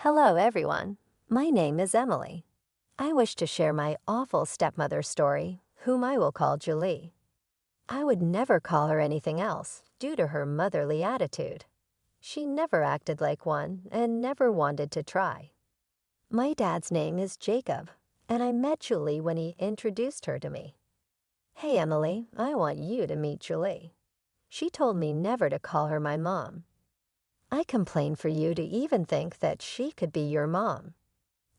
Hello, everyone. My name is Emily. I wish to share my awful stepmother story, whom I will call Julie. I would never call her anything else due to her motherly attitude. She never acted like one and never wanted to try. My dad's name is Jacob, and I met Julie when he introduced her to me. Hey, Emily, I want you to meet Julie. She told me never to call her my mom. I complain for you to even think that she could be your mom.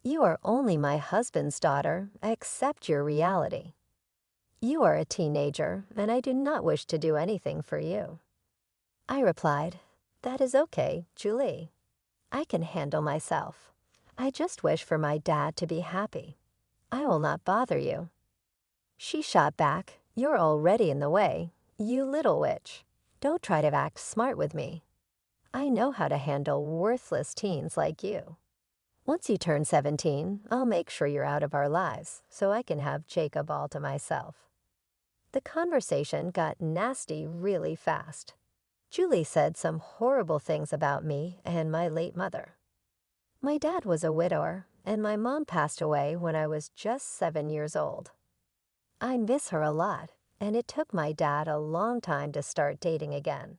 You are only my husband's daughter, accept your reality. You are a teenager, and I do not wish to do anything for you. I replied, that is okay, Julie. I can handle myself. I just wish for my dad to be happy. I will not bother you. She shot back, you're already in the way, you little witch. Don't try to act smart with me. I know how to handle worthless teens like you. Once you turn 17, I'll make sure you're out of our lives so I can have Jacob all to myself. The conversation got nasty really fast. Julie said some horrible things about me and my late mother. My dad was a widower, and my mom passed away when I was just 7 years old. I miss her a lot, and it took my dad a long time to start dating again.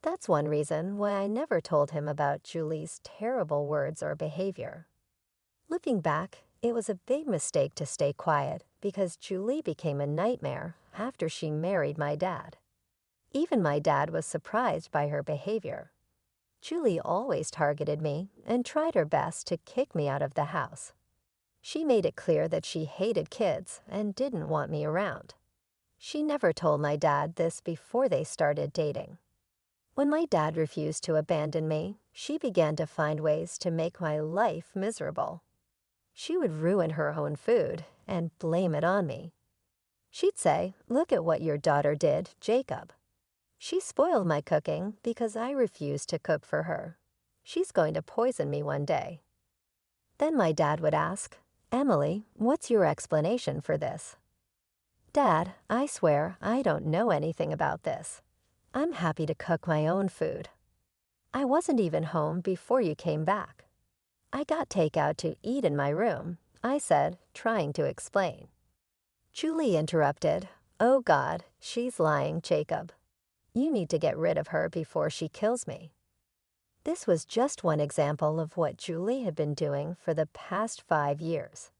That's one reason why I never told him about Julie's terrible words or behavior. Looking back, it was a big mistake to stay quiet because Julie became a nightmare after she married my dad. Even my dad was surprised by her behavior. Julie always targeted me and tried her best to kick me out of the house. She made it clear that she hated kids and didn't want me around. She never told my dad this before they started dating. When my dad refused to abandon me, she began to find ways to make my life miserable. She would ruin her own food and blame it on me. She'd say, look at what your daughter did, Jacob. She spoiled my cooking because I refused to cook for her. She's going to poison me one day. Then my dad would ask, Emily, what's your explanation for this? Dad, I swear I don't know anything about this. I'm happy to cook my own food. I wasn't even home before you came back. I got takeout to eat in my room, I said, trying to explain. Julie interrupted, oh God, she's lying, Jacob. You need to get rid of her before she kills me. This was just one example of what Julie had been doing for the past 5 years.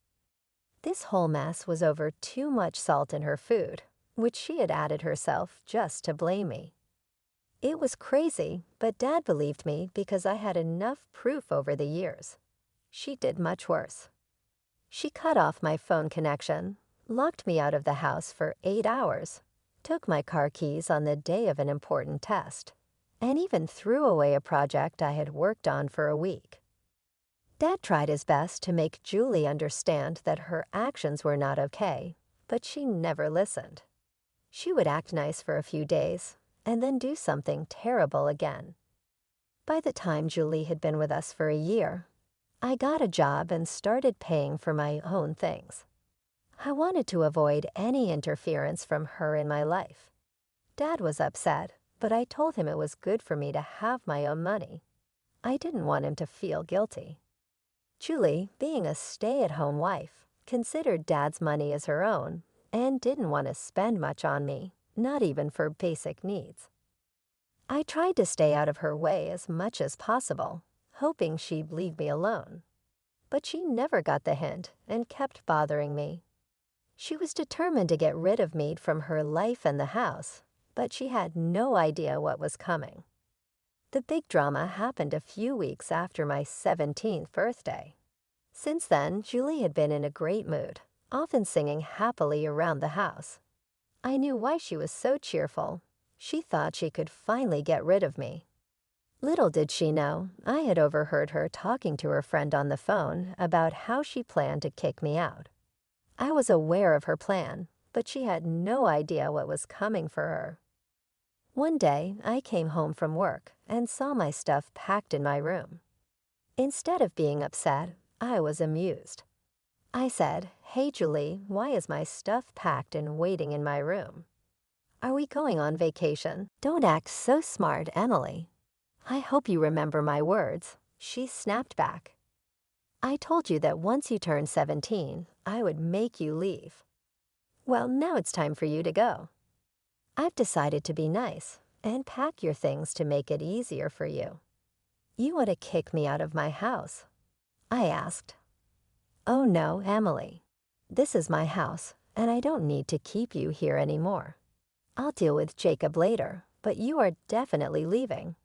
This whole mess was over too much salt in her food, which she had added herself just to blame me. It was crazy, but Dad believed me because I had enough proof over the years. She did much worse. She cut off my phone connection, locked me out of the house for 8 hours, took my car keys on the day of an important test, and even threw away a project I had worked on for a week. Dad tried his best to make Julie understand that her actions were not okay, but she never listened. She would act nice for a few days, and then do something terrible again. By the time Julie had been with us for a year, I got a job and started paying for my own things. I wanted to avoid any interference from her in my life. Dad was upset, but I told him it was good for me to have my own money. I didn't want him to feel guilty. Julie, being a stay-at-home wife, considered Dad's money as her own and didn't want to spend much on me, not even for basic needs. I tried to stay out of her way as much as possible, hoping she'd leave me alone. But she never got the hint and kept bothering me. She was determined to get rid of me from her life and the house, but she had no idea what was coming. The big drama happened a few weeks after my 17th birthday. Since then, Julie had been in a great mood, often singing happily around the house. I knew why she was so cheerful. She thought she could finally get rid of me. Little did she know, I had overheard her talking to her friend on the phone about how she planned to kick me out. I was aware of her plan, but she had no idea what was coming for her. One day, I came home from work and saw my stuff packed in my room. Instead of being upset, I was amused. I said, hey Julie, why is my stuff packed and waiting in my room? Are we going on vacation? Don't act so smart, Emily. I hope you remember my words. She snapped back. I told you that once you turned 17, I would make you leave. Well, now it's time for you to go. I've decided to be nice and pack your things to make it easier for you. You want to kick me out of my house? I asked. Oh no, Emily. This is my house, and I don't need to keep you here anymore. I'll deal with Jacob later, but you are definitely leaving.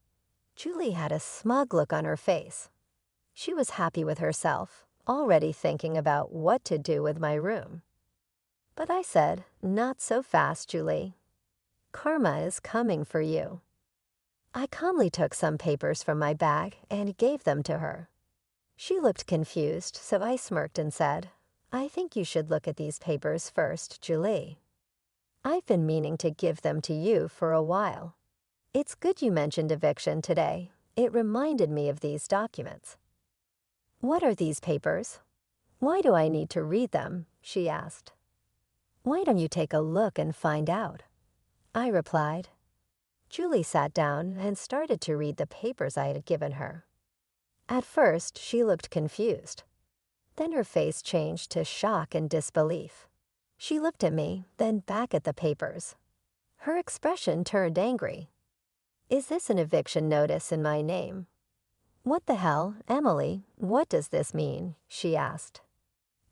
Julie had a smug look on her face. She was happy with herself, already thinking about what to do with my room. But I said, not so fast, Julie. Karma is coming for you. I calmly took some papers from my bag and gave them to her. She looked confused, so I smirked and said, I think you should look at these papers first, Julie. I've been meaning to give them to you for a while. It's good you mentioned eviction today. It reminded me of these documents. What are these papers? Why do I need to read them? She asked. Why don't you take a look and find out? I replied. Julie sat down and started to read the papers I had given her. At first, she looked confused. Then her face changed to shock and disbelief. She looked at me, then back at the papers. Her expression turned angry. Is this an eviction notice in my name? What the hell, Emily, what does this mean? She asked.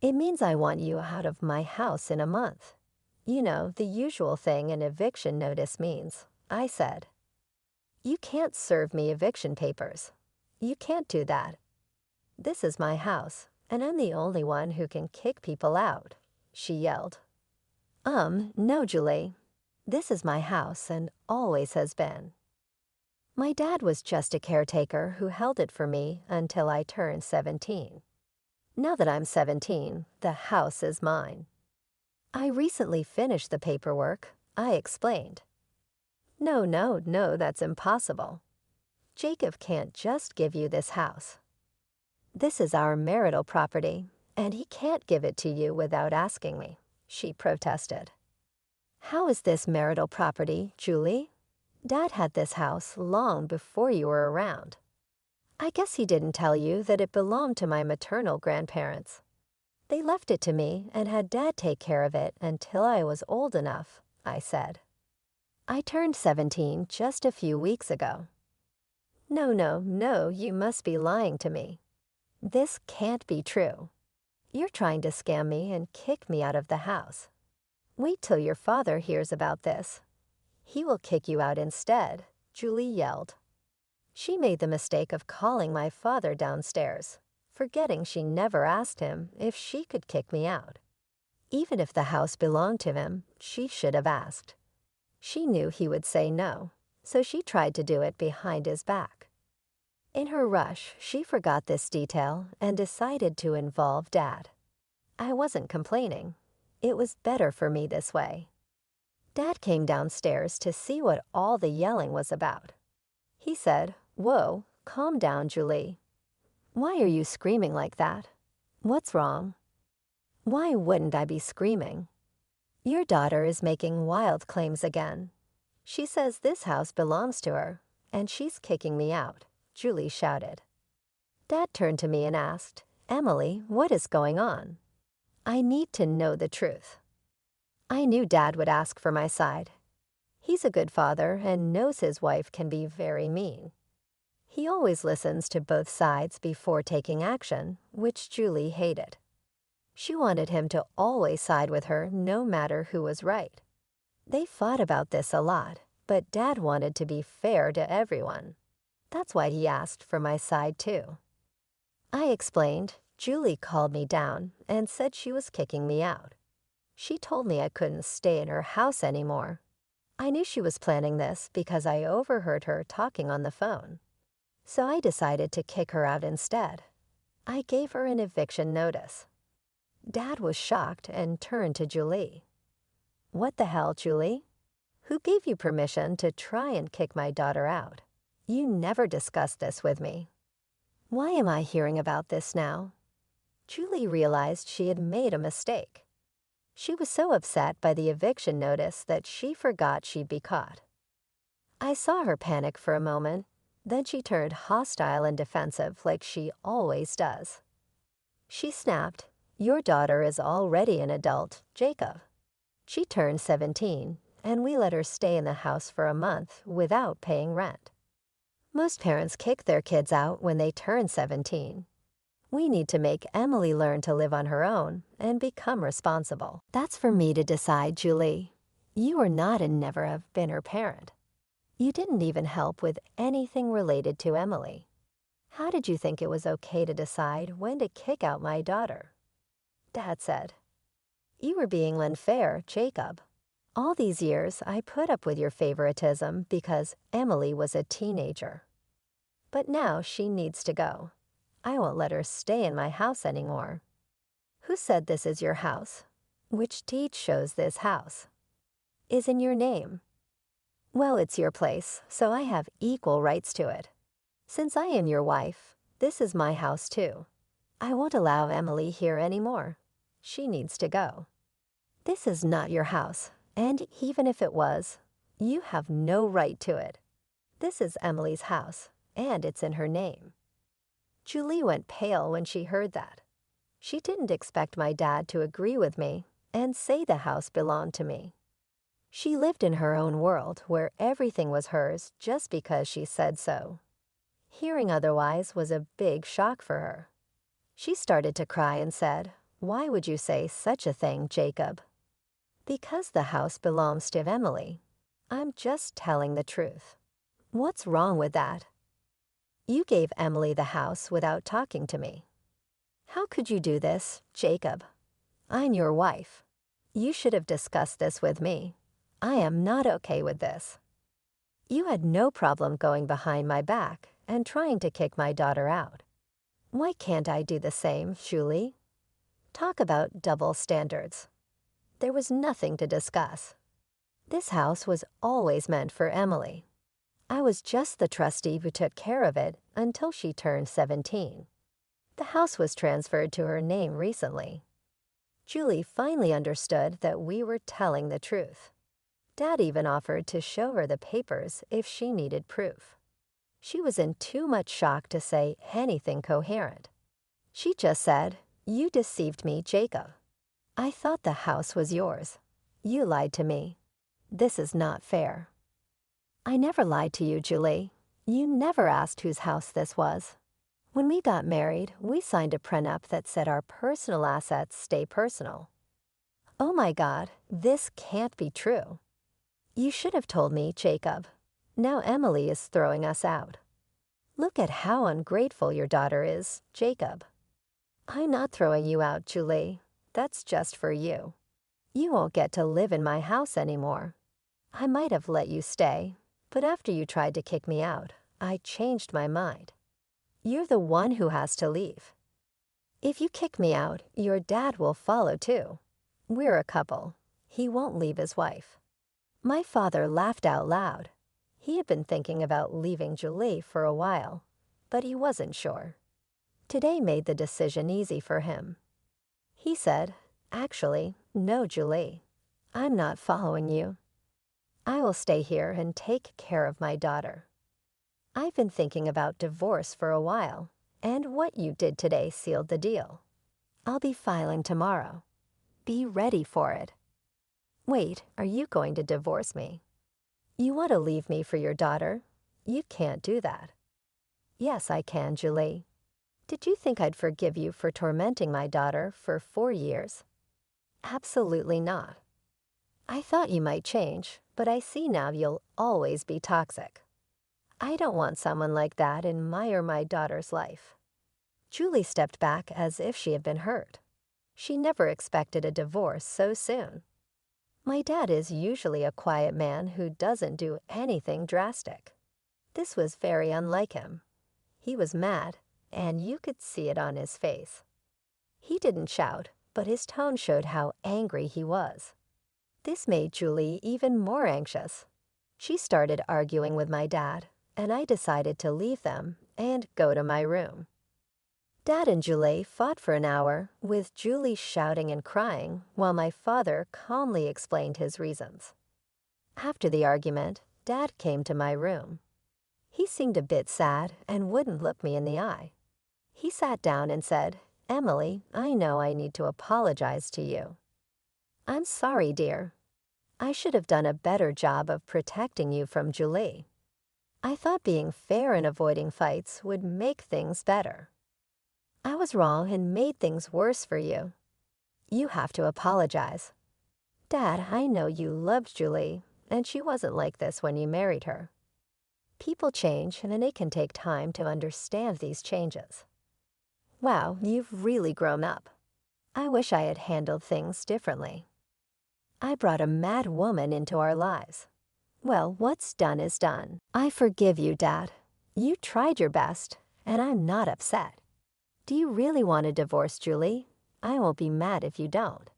It means I want you out of my house in a month. You know, the usual thing an eviction notice means, I said. You can't serve me eviction papers. You can't do that. This is my house, and I'm the only one who can kick people out, she yelled. No, Julie. This is my house and always has been. My dad was just a caretaker who held it for me until I turned 17. Now that I'm 17, the house is mine. I recently finished the paperwork, I explained. No, that's impossible. Jacob can't just give you this house. This is our marital property, and he can't give it to you without asking me, she protested. How is this marital property, Julie? Dad had this house long before you were around. I guess he didn't tell you that it belonged to my maternal grandparents. They left it to me and had Dad take care of it until I was old enough, I said. I turned 17 just a few weeks ago. No, you must be lying to me. This can't be true. You're trying to scam me and kick me out of the house. Wait till your father hears about this. He will kick you out instead, Julie yelled. She made the mistake of calling my father downstairs, forgetting she never asked him if she could kick me out. Even if the house belonged to him, she should have asked. She knew he would say no, so she tried to do it behind his back. In her rush, she forgot this detail and decided to involve Dad. I wasn't complaining. It was better for me this way. Dad came downstairs to see what all the yelling was about. He said, Whoa, calm down, Julie. Why are you screaming like that? What's wrong? Why wouldn't I be screaming? Your daughter is making wild claims again. She says this house belongs to her, and she's kicking me out, Julie shouted. Dad turned to me and asked, Emily, what is going on? I need to know the truth. I knew Dad would ask for my side. He's a good father and knows his wife can be very mean. He always listens to both sides before taking action, which Julie hated. She wanted him to always side with her no matter who was right. They fought about this a lot, but Dad wanted to be fair to everyone. That's why he asked for my side too. I explained. Julie called me down and said she was kicking me out. She told me I couldn't stay in her house anymore. I knew she was planning this because I overheard her talking on the phone. So I decided to kick her out instead. I gave her an eviction notice. Dad was shocked and turned to Julie. What the hell, Julie? Who gave you permission to try and kick my daughter out? You never discussed this with me. Why am I hearing about this now? Julie realized she had made a mistake. She was so upset by the eviction notice that she forgot she'd be caught. I saw her panic for a moment, Then she turned hostile and defensive like she always does. She snapped, "Your daughter is already an adult, Jacob." She turned 17, and we let her stay in the house for a month without paying rent. Most parents kick their kids out when they turn 17. We need to make Emily learn to live on her own and become responsible. That's for me to decide, Julie. You are not and never have been her parent. You didn't even help with anything related to Emily. How did you think it was okay to decide when to kick out my daughter? Dad said, "You were being unfair, Jacob. All these years I put up with your favoritism because Emily was a teenager. But now she needs to go. I won't let her stay in my house anymore." Who said this is your house? Which deed shows this house? Is in your name. Well, it's your place, so I have equal rights to it. Since I am your wife, this is my house too. I won't allow Emily here anymore. She needs to go. This is not your house, and even if it was, you have no right to it. This is Emily's house, and it's in her name. Julie went pale when she heard that. She didn't expect my dad to agree with me and say the house belonged to me. She lived in her own world where everything was hers just because she said so. Hearing otherwise was a big shock for her. She started to cry and said, "Why would you say such a thing, Jacob?" "Because the house belongs to Emily. I'm just telling the truth." "What's wrong with that?" "You gave Emily the house without talking to me." "How could you do this, Jacob? I'm your wife. You should have discussed this with me. I am not okay with this. You had no problem going behind my back and trying to kick my daughter out. Why can't I do the same, Julie?" Talk about double standards. There was nothing to discuss. This house was always meant for Emily. I was just the trustee who took care of it until she turned 17. The house was transferred to her name recently. Julie finally understood that we were telling the truth. Dad even offered to show her the papers if she needed proof. She was in too much shock to say anything coherent. She just said, "You deceived me, Jacob. I thought the house was yours. You lied to me. This is not fair." "I never lied to you, Julie. You never asked whose house this was. When we got married, we signed a prenup that said our personal assets stay personal." "Oh my God, this can't be true." "You should have told me, Jacob. Now Emily is throwing us out. Look at how ungrateful your daughter is, Jacob." "I'm not throwing you out, Julie. That's just for you. You won't get to live in my house anymore. I might have let you stay, but after you tried to kick me out, I changed my mind. You're the one who has to leave. If you kick me out, your dad will follow too. We're a couple. He won't leave his wife." My father laughed out loud. He had been thinking about leaving Julie for a while, but he wasn't sure. Today made the decision easy for him. He said, "Actually, no, Julie. I'm not following you. I will stay here and take care of my daughter. I've been thinking about divorce for a while, and what you did today sealed the deal. I'll be filing tomorrow. Be ready for it." "Wait, are you going to divorce me? You want to leave me for your daughter? You can't do that." "Yes, I can, Julie. Did you think I'd forgive you for tormenting my daughter for 4 years? Absolutely not. I thought you might change, but I see now you'll always be toxic. I don't want someone like that in my or my daughter's life." Julie stepped back as if she had been hurt. She never expected a divorce so soon. My dad is usually a quiet man who doesn't do anything drastic. This was very unlike him. He was mad, and you could see it on his face. He didn't shout, but his tone showed how angry he was. This made Julie even more anxious. She started arguing with my dad, and I decided to leave them and go to my room. Dad and Julie fought for an hour, with Julie shouting and crying while my father calmly explained his reasons. After the argument, Dad came to my room. He seemed a bit sad and wouldn't look me in the eye. He sat down and said, "Emily, I know I need to apologize to you." "I'm sorry, dear. I should have done a better job of protecting you from Julie. I thought being fair and avoiding fights would make things better. I was wrong and made things worse for you. You have to apologize. Dad, I know you loved Julie, and she wasn't like this when you married her. People change, and it can take time to understand these changes. Wow, you've really grown up. I wish I had handled things differently. I brought a mad woman into our lives. Well, what's done is done. I forgive you, Dad. You tried your best, and I'm not upset. Do you really want to divorce Julie? I won't be mad if you don't.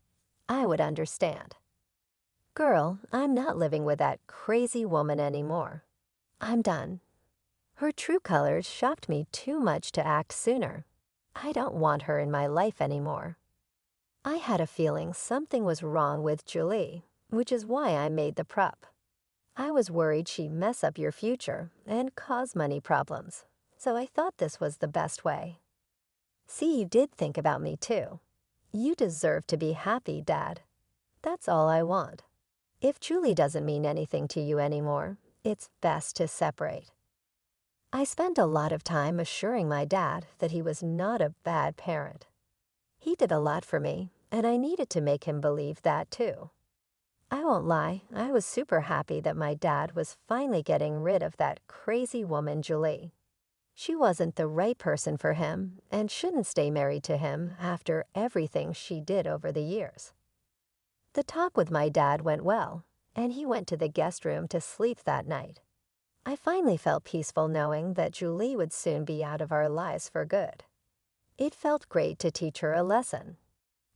I would understand. Girl, I'm not living with that crazy woman anymore. I'm done. Her true colors shocked me too much to act sooner. I don't want her in my life anymore. I had a feeling something was wrong with Julie, which is why I made the prep. I was worried she'd mess up your future and cause money problems, so I thought this was the best way. See, you did think about me too. You deserve to be happy, Dad. That's all I want. If Julie doesn't mean anything to you anymore, it's best to separate. I spent a lot of time assuring my dad that he was not a bad parent. He did a lot for me, and I needed to make him believe that too. I won't lie, I was super happy that my dad was finally getting rid of that crazy woman, Julie. She wasn't the right person for him and shouldn't stay married to him after everything she did over the years. The talk with my dad went well, and he went to the guest room to sleep that night. I finally felt peaceful knowing that Julie would soon be out of our lives for good. It felt great to teach her a lesson.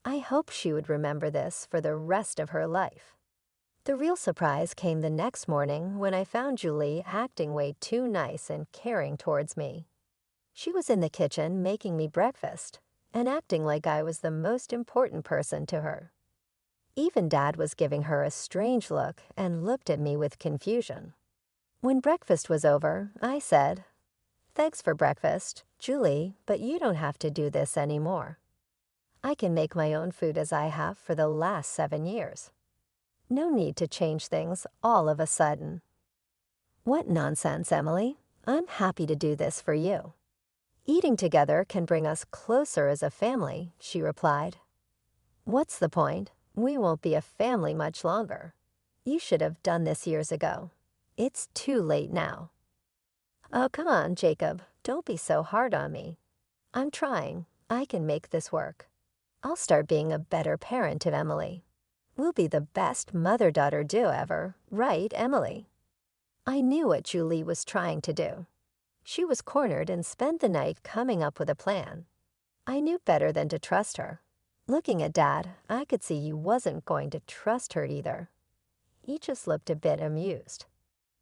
I hope she would remember this for the rest of her life. The real surprise came the next morning when I found Julie acting way too nice and caring towards me. She was in the kitchen making me breakfast and acting like I was the most important person to her. Even Dad was giving her a strange look and looked at me with confusion. When breakfast was over, I said, "Thanks for breakfast, Julie, but you don't have to do this anymore. I can make my own food as I have for the last 7 years. No need to change things all of a sudden." "What nonsense, Emily. I'm happy to do this for you. Eating together can bring us closer as a family," she replied. "What's the point? We won't be a family much longer. You should have done this years ago. It's too late now." "Oh, come on, Jacob. Don't be so hard on me. I'm trying. I can make this work. I'll start being a better parent to Emily. We'll be the best mother-daughter duo ever, right, Emily?" I knew what Julie was trying to do. She was cornered and spent the night coming up with a plan. I knew better than to trust her. Looking at Dad, I could see he wasn't going to trust her either. He just looked a bit amused.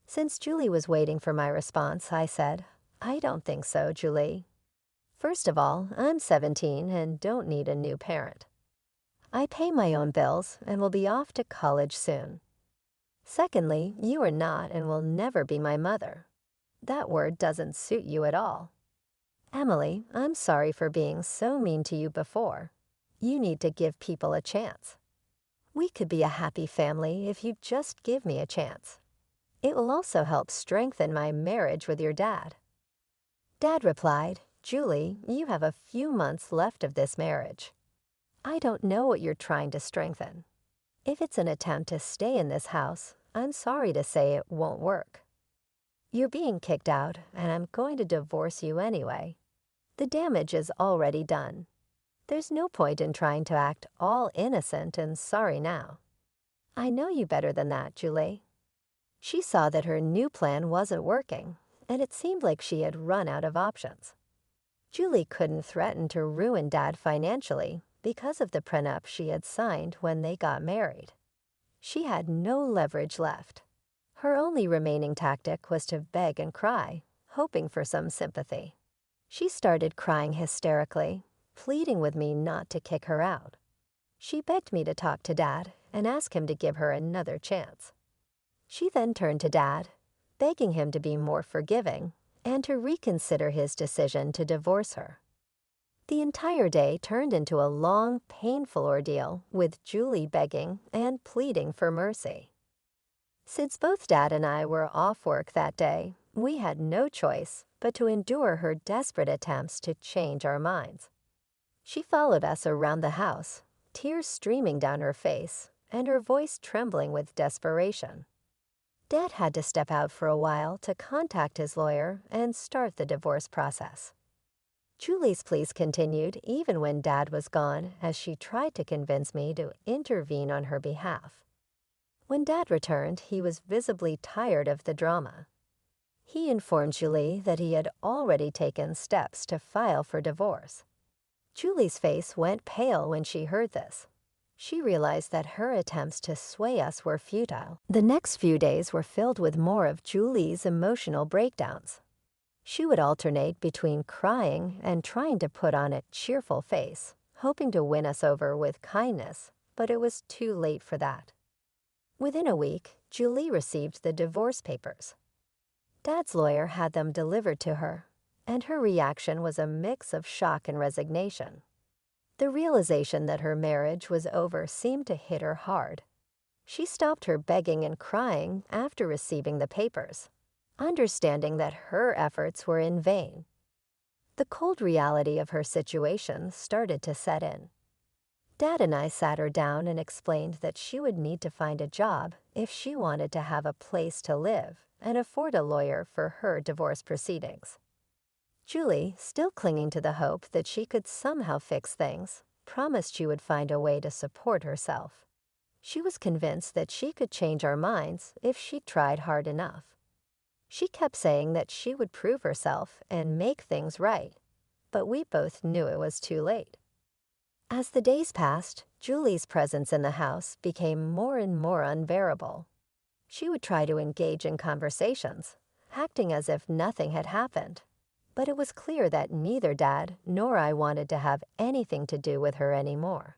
Since Julie was waiting for my response, I said, "I don't think so, Julie. First of all, I'm 17 and don't need a new parent. I pay my own bills and will be off to college soon. Secondly, you are not and will never be my mother. That word doesn't suit you at all. Emily, I'm sorry for being so mean to you before. You need to give people a chance. We could be a happy family if you just give me a chance. It will also help strengthen my marriage with your dad." Dad replied, "Julie, you have a few months left of this marriage. I don't know what you're trying to strengthen. If it's an attempt to stay in this house, I'm sorry to say it won't work. You're being kicked out, and I'm going to divorce you anyway. The damage is already done. There's no point in trying to act all innocent and sorry now. I know you better than that, Julie." She saw that her new plan wasn't working, and it seemed like she had run out of options. Julie couldn't threaten to ruin Dad financially because of the prenup she had signed when they got married. She had no leverage left. Her only remaining tactic was to beg and cry, hoping for some sympathy. She started crying hysterically, pleading with me not to kick her out. She begged me to talk to Dad and ask him to give her another chance. She then turned to Dad, begging him to be more forgiving and to reconsider his decision to divorce her. The entire day turned into a long, painful ordeal with Julie begging and pleading for mercy. Since both Dad and I were off work that day, we had no choice but to endure her desperate attempts to change our minds. She followed us around the house, tears streaming down her face and her voice trembling with desperation. Dad had to step out for a while to contact his lawyer and start the divorce process. Julie's pleas continued even when Dad was gone as she tried to convince me to intervene on her behalf. When Dad returned, he was visibly tired of the drama. He informed Julie that he had already taken steps to file for divorce. Julie's face went pale when she heard this. She realized that her attempts to sway us were futile. The next few days were filled with more of Julie's emotional breakdowns. She would alternate between crying and trying to put on a cheerful face, hoping to win us over with kindness, but it was too late for that. Within a week, Julie received the divorce papers. Dad's lawyer had them delivered to her, and her reaction was a mix of shock and resignation. The realization that her marriage was over seemed to hit her hard. She stopped her begging and crying after receiving the papers, understanding that her efforts were in vain. The cold reality of her situation started to set in. Dad and I sat her down and explained that she would need to find a job if she wanted to have a place to live and afford a lawyer for her divorce proceedings. Julie, still clinging to the hope that she could somehow fix things, promised she would find a way to support herself. She was convinced that she could change our minds if she tried hard enough. She kept saying that she would prove herself and make things right, but we both knew it was too late. As the days passed, Julie's presence in the house became more and more unbearable. She would try to engage in conversations, acting as if nothing had happened, but it was clear that neither Dad nor I wanted to have anything to do with her anymore.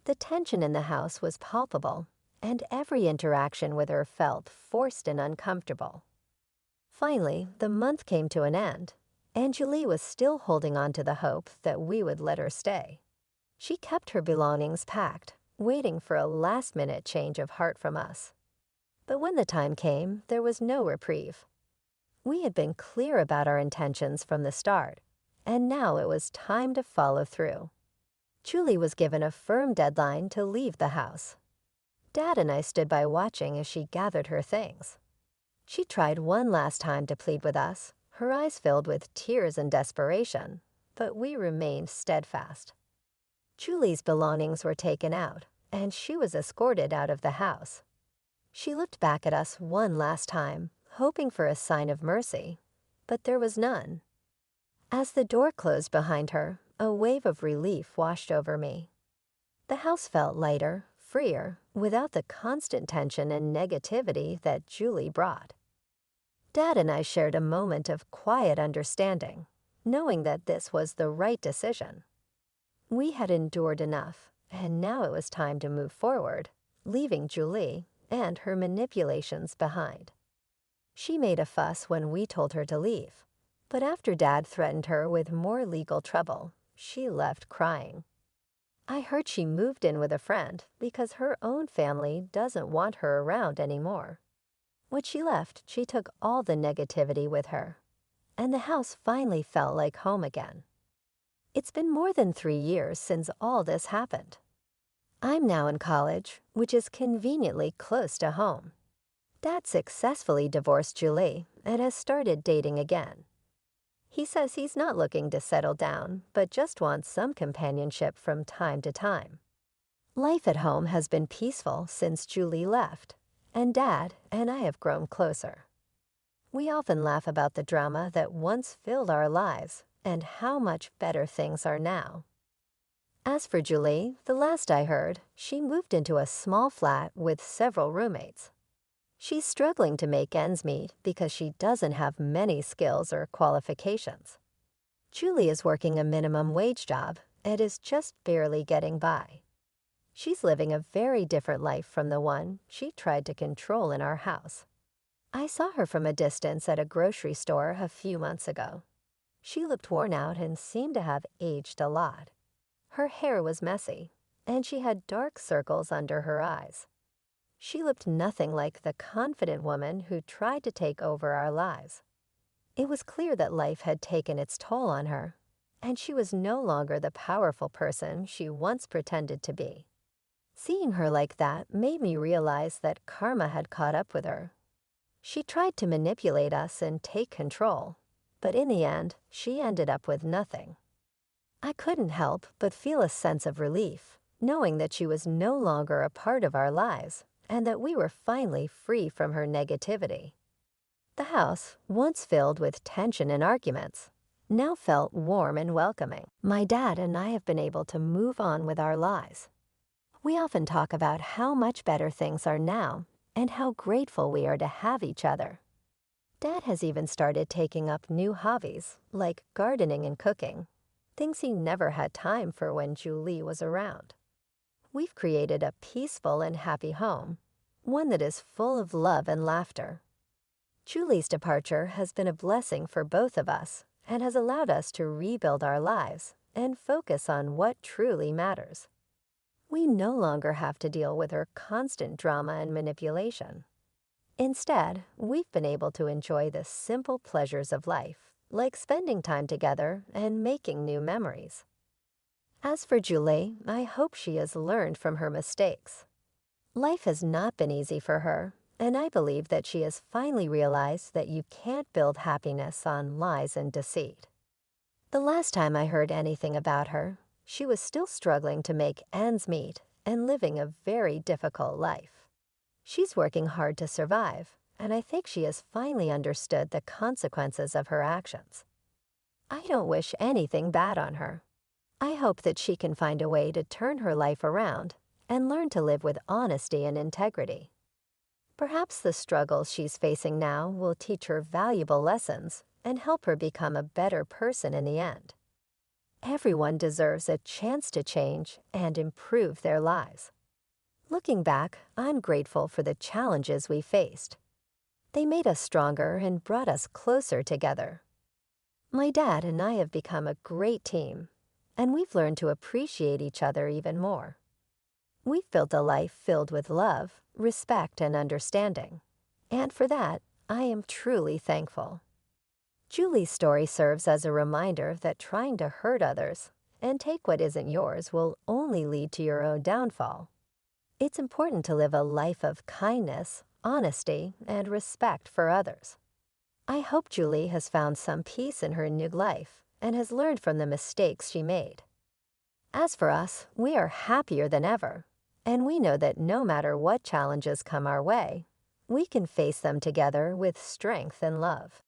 The tension in the house was palpable, and every interaction with her felt forced and uncomfortable. Finally, the month came to an end, and Julie was still holding on to the hope that we would let her stay. She kept her belongings packed, waiting for a last-minute change of heart from us. But when the time came, there was no reprieve. We had been clear about our intentions from the start, and now it was time to follow through. Julie was given a firm deadline to leave the house. Dad and I stood by watching as she gathered her things. She tried one last time to plead with us, her eyes filled with tears and desperation, but we remained steadfast. Julie's belongings were taken out, and she was escorted out of the house. She looked back at us one last time, hoping for a sign of mercy, but there was none. As the door closed behind her, a wave of relief washed over me. The house felt lighter, freer, without the constant tension and negativity that Julie brought. Dad and I shared a moment of quiet understanding, knowing that this was the right decision. We had endured enough, and now it was time to move forward, leaving Julie and her manipulations behind. She made a fuss when we told her to leave, but after Dad threatened her with more legal trouble, she left crying. I heard she moved in with a friend because her own family doesn't want her around anymore. When she left, she took all the negativity with her, and the house finally felt like home again. It's been more than 3 years since all this happened. I'm now in college, which is conveniently close to home. Dad successfully divorced Julie and has started dating again. He says he's not looking to settle down, but just wants some companionship from time to time. Life at home has been peaceful since Julie left, and Dad and I have grown closer. We often laugh about the drama that once filled our lives and how much better things are now. As for Julie, the last I heard, she moved into a small flat with several roommates. She's struggling to make ends meet because she doesn't have many skills or qualifications. Julie is working a minimum wage job and is just barely getting by. She's living a very different life from the one she tried to control in our house. I saw her from a distance at a grocery store a few months ago. She looked worn out and seemed to have aged a lot. Her hair was messy, and she had dark circles under her eyes. She looked nothing like the confident woman who tried to take over our lives. It was clear that life had taken its toll on her, and she was no longer the powerful person she once pretended to be. Seeing her like that made me realize that karma had caught up with her. She tried to manipulate us and take control, but in the end, she ended up with nothing. I couldn't help but feel a sense of relief, knowing that she was no longer a part of our lives and that we were finally free from her negativity. The house, once filled with tension and arguments, now felt warm and welcoming. My dad and I have been able to move on with our lives. We often talk about how much better things are now and how grateful we are to have each other. Dad has even started taking up new hobbies like gardening and cooking, things he never had time for when Julie was around. We've created a peaceful and happy home, one that is full of love and laughter. Julie's departure has been a blessing for both of us and has allowed us to rebuild our lives and focus on what truly matters. We no longer have to deal with her constant drama and manipulation. Instead, we've been able to enjoy the simple pleasures of life, like spending time together and making new memories. As for Julie, I hope she has learned from her mistakes. Life has not been easy for her, and I believe that she has finally realized that you can't build happiness on lies and deceit. The last time I heard anything about her, she was still struggling to make ends meet and living a very difficult life. She's working hard to survive, and I think she has finally understood the consequences of her actions. I don't wish anything bad on her. I hope that she can find a way to turn her life around and learn to live with honesty and integrity. Perhaps the struggles she's facing now will teach her valuable lessons and help her become a better person in the end. Everyone deserves a chance to change and improve their lives. Looking back, I'm grateful for the challenges we faced. They made us stronger and brought us closer together. My dad and I have become a great team, and we've learned to appreciate each other even more. We've built a life filled with love, respect, and understanding, and for that, I am truly thankful. Julie's story serves as a reminder that trying to hurt others and take what isn't yours will only lead to your own downfall. It's important to live a life of kindness, honesty, and respect for others. I hope Julie has found some peace in her new life and has learned from the mistakes she made. As for us, we are happier than ever, and we know that no matter what challenges come our way, we can face them together with strength and love.